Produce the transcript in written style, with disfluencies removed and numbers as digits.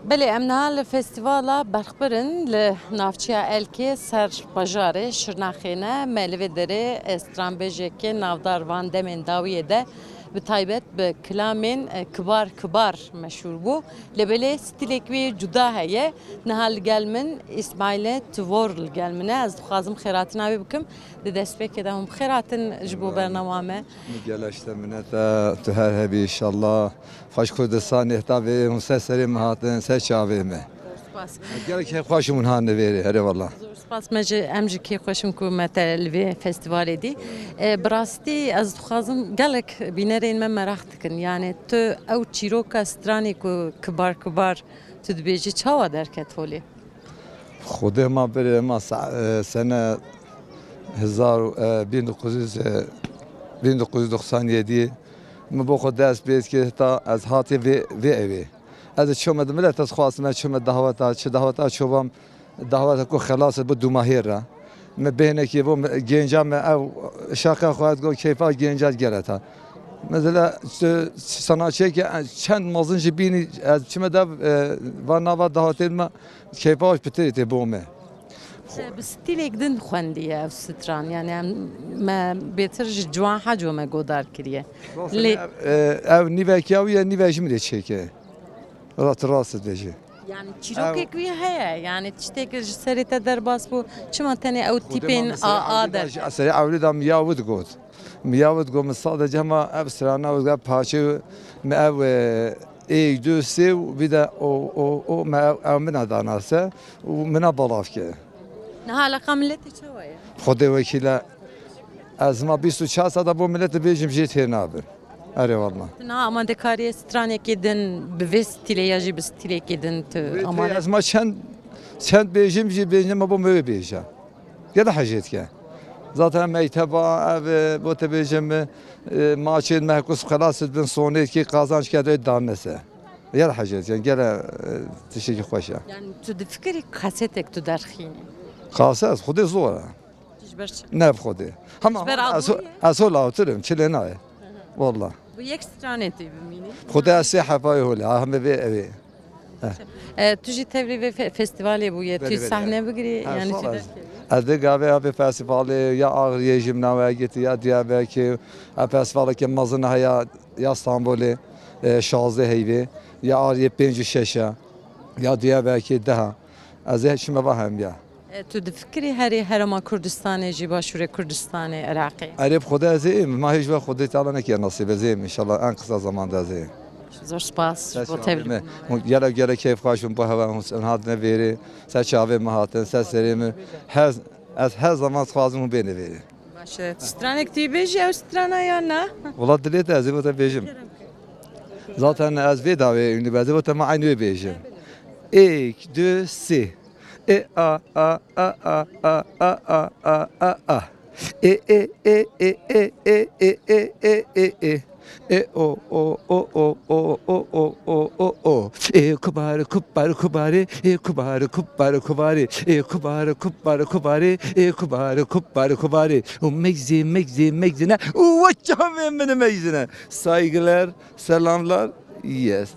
بله امنا لفستیوالا برخبرن لنافچیا الکی سر بجاره شرناخینه ملوی دره استرانبجه که نافدار وان دمن داویه ده به تایبت به کلامین کبار کبار مشهور بو لبله ستیلکوی جدا هیه نهال گلمن اسماعیل تورل گلمنه از خازم خیراتنا بکم ده دست که ده هم خیراتن جبو برنامه گلشته منت تو هر هبی انشالله خوش کردستان احتابی مسسری مهاتن سه چاوی می گل که خوشمون ها نویری هری والله سپاس مجه امجی که خوشم کو متلوی فستیوالی دی براستی از خازم گلک بینرین من مراخت کن یعنی تو او چیروکا سترانی کو کبار کبار تو دبیجی چاوا درکت هولی خود ما بری ما سنه 1997 ما با خود دست بیست که تا از هاتی وی اوی از چوم ملت از خواستم چوم دعوت چه دعوت چوبم دعوت کو خلاص بود دو ماهی را ما بینه که و گنجام او شاخه خواهد گو کیفا گنجات گرتا مثلا sanatçı ki çend mazınca bini çime de var nava dağıtır mı keyfaş bitirdi bu me. بستیلێک دن خوندیە ئەو ستران یعنی ما بێتر جوان حەجۆمە گۆدار کردە Ev nivekâwiye nivejimi de çeke. Rahat beji. yani çîrokێکوی هەیە yani tiştێک ji serê te derbas bû çima tenê ew tîpên a der Eseri evlida miyavut got. Miyavut got sadece ama ev sırana ve parça me ev ey düse bir de o me ev mina danase o mina balafke. نهالەقا ملەتی چاوایە خود وکیل از ما 24 ساعت bu milleti bejim jit hernaber. Ere vallahi. نا ئامادەکاریە سترانێکی دن بڤێ ستیلەیە ژی bi ستیلێکی din tu ئامادە Az ma çend bejim jit bejim bu me beja. Ya da hajet ke. Zaten mekteba ev bu te bejim maçın mehkus xalas bin sonet ki kazanç kede danese. Ya da hajet yani gele teşekkür hoş ya. yani tu difikirî kasetek tu derxînî Kasas xudi zor. tij ber çi Ne xudi. Ama asol oturum çile ne. Vallahi. bu yek stranê tê bimînî خدا سه حفای هولی همه به اوی tu jî tevlî vê festîvalê bûye tu بله. sahne bigirî yani tu از گاوی آب فستیوالی یا آغریه جمناوی گیتی یا دیابه که فستیوالی که مزن هیا یا استانبولی 16 هیوی یا آریه 5 6 یا دیابه که 10 از هیچ مباهم یا tu difikirî herê herema Kurdistanê jî başûrê Kurdistanê Iraqê عرب خدا زیم ما هیچ وقت خدا تعالی نکرد نصیب زیم ان شاء الله ان قصه زمان دازیم zor spas bo tevlî Yara göre keyif kaçım bu hava hadine veri seçave mahatın seslerimi her zaman fazımı beni veri. baş stranek tî bêjî ew strana ya ne Valla dilete ez bu bejim. Zaten ez ve davet ünlü bazı bu tamam aynı bejim. 1 2 3 a a a a a a a a a a o kubare kubare kubare kubare kubare kubare kubare kubare kubare kubare kubare kubare o megzine o çamem benim megzine saygılar selamlar yes